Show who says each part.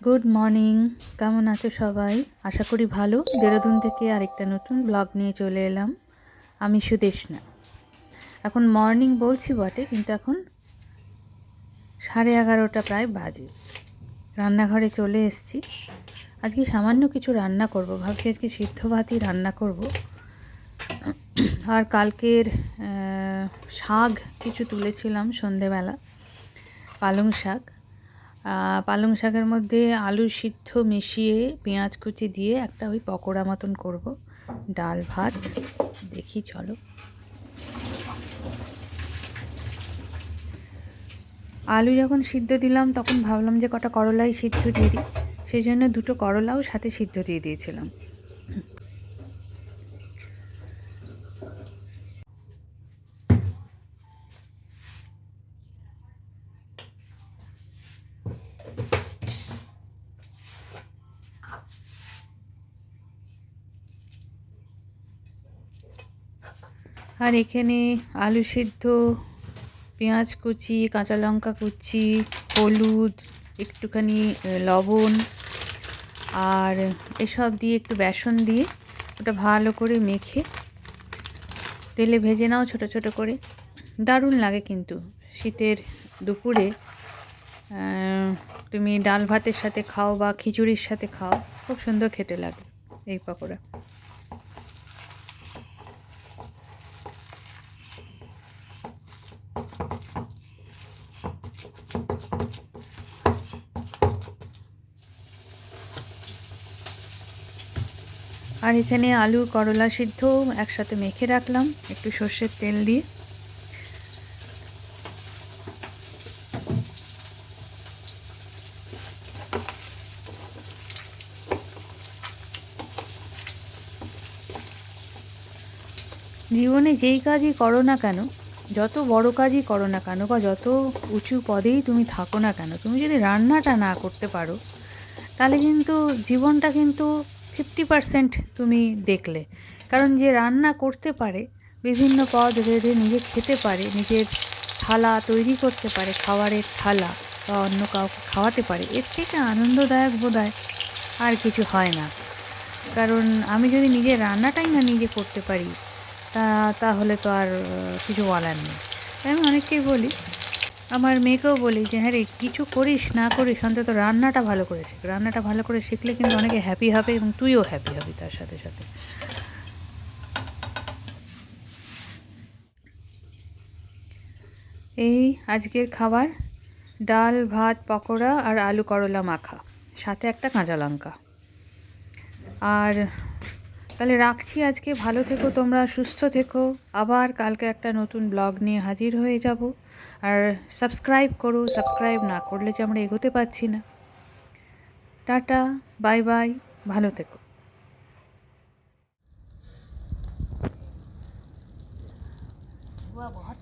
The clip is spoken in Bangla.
Speaker 1: Good morning. কেমন আছো সবাই? আশা করি ভালো। দেরাদুন থেকে আরেকটা নতুন ব্লগ নিয়ে চলে এলাম। আমি সুদেষ্ণা। এখন মর্নিং বলছি বটে, কিন্তু এখন 11:30 প্রায় বাজে। রান্নাঘরে চলে এসেছি। আজকে সামান্য কিছু রান্না করব, ভাবছি আজকে সিদ্ধ ভাতই রান্না করব। আর কালকের শাক কিছু তুলেছিলাম সন্ধেবেলা, পালং শাক। পালং শাকের মধ্যে আলু সিদ্ধ মিশিয়ে পেঁয়াজ কুচি দিয়ে একটা ওই পকোড়া মতন করব। ডাল ভাত, দেখি চলো। আলু যখন সিদ্ধ দিলাম তখন ভাবলাম যে কটা করলাই সিদ্ধ দিয়ে দিই, সেই জন্য দুটো করলাও সাথে সিদ্ধ দিয়ে দিয়েছিলাম। আর এখানে আলু সিদ্ধ, পেঁয়াজ কুচি, কাঁচা লঙ্কা কুচি, হলুদ, একটুখানি লবণ আর এসব দিয়ে একটু বেসন দিয়ে ওটা ভালো করে মেখে তেলে ভেজে নাও ছোট ছোট করে। দারুণ লাগে কিন্তু শীতের দুপুরে তুমি ডাল ভাতের সাথে খাও বা খিচুড়ির সাথে খাও, খুব সুন্দর খেতে লাগে এই পকোড়া। আর এখানে আলু করলা সিদ্ধ একসাথে মেখে রাখলাম একটু সর্ষের তেল দিয়ে। জীবনে যেই কাজই করো না কেন, যত বড় কাজই করো না কেন বা যত উঁচু পদেই তুমি থাকো না কেন, তুমি যদি রান্নাটা না করতে পারো তাহলে কিন্তু জীবনটা কিন্তু 50% তুমি দেখলে। কারণ যে রান্না করতে পারে, বিভিন্ন পদ বেঁধে নিজে খেতে পারে, নিজের থালা তৈরি করতে পারে, খাবারের থালা বা অন্য কাউকে খাওয়াতে পারে, এর থেকে আনন্দদায়ক বোধহয় আর কিছু হয় না। কারণ আমি যদি নিজের রান্নাটাই না নিজে করতে পারি, তাহলে তো আর কিছু বলার নেই। তাই আমি অনেককেই বলি, আমার মেয়েকেও বলি যে হ্যাঁ রে, কিছু করিস না করিস অন্তত রান্নাটা ভালো করে শেখ। রান্নাটা ভালো করে শিখলে কিন্তু অনেকে হ্যাপি হবে এবং তুইও হ্যাপি হবি তার সাথে সাথে। এই আজকের খাবার: ডাল ভাত, পকোড়া আর আলু করলা মাখা, সাথে একটা কাঁচা লঙ্কা। আর তাহলে রাখছি আজকে। ভালো থেকো তোমরা, সুস্থ থেকো। আবার কালকে একটা নতুন ব্লগ নিয়ে হাজির হয়ে যাব। আর সাবস্ক্রাইব করো, সাবস্ক্রাইব না করলে যে আমরা এগোতে পারছি না। টাটা, বাই বাই, ভালো থেকো। बहुत